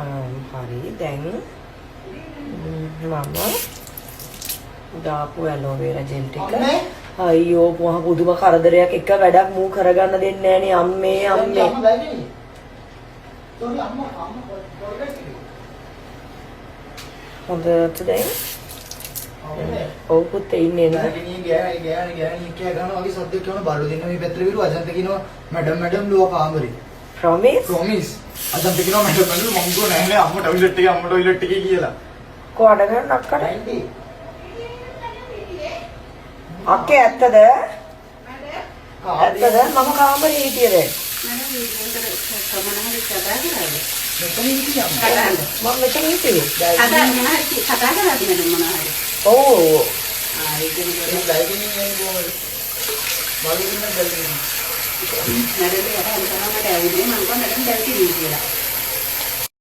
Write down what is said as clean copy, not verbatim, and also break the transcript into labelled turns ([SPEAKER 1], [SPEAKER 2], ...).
[SPEAKER 1] හරි දැන් මම දාපු ඇලෝවේරා ජෙල් ටික අයියෝ මහ පුදුම කරදරයක් එක වැඩක් මූ කරගන්න දෙන්නේ නැහනේ අම්මේ හොඳට දැන් ඔව් පුතේ ඉන්නේ නේද
[SPEAKER 2] ගෑණි කියා ගන්නවා වගේ සද්දයක් කරන බල්ලෝ දෙන්න මේ පැත්තට විරු අජන්ත කියනවා මැඩම් ලුව කාමරේ ප්‍රොමිස් අජන්ත කියනවා මැඩම් මම කිව්වා නෑ නෑ අම්ම ටොයිලට් එකේ කියලා
[SPEAKER 1] කොහොඩ ගන්න අක්කට අක්කේ ඇත්තද මම කාමරේ හිටියේ දැන් මම මෙතන හිටියේ
[SPEAKER 3] කතා කරලා තියෙන මොනවද
[SPEAKER 1] ඔව්
[SPEAKER 2] ඒක නේ බයිකින් යන්නේ කොහොමද බලුන්න බැලුවා
[SPEAKER 3] නේද? ඒක තමයි මට ඇවිල්ලා මම කොහොමද දැල්කි කියලා.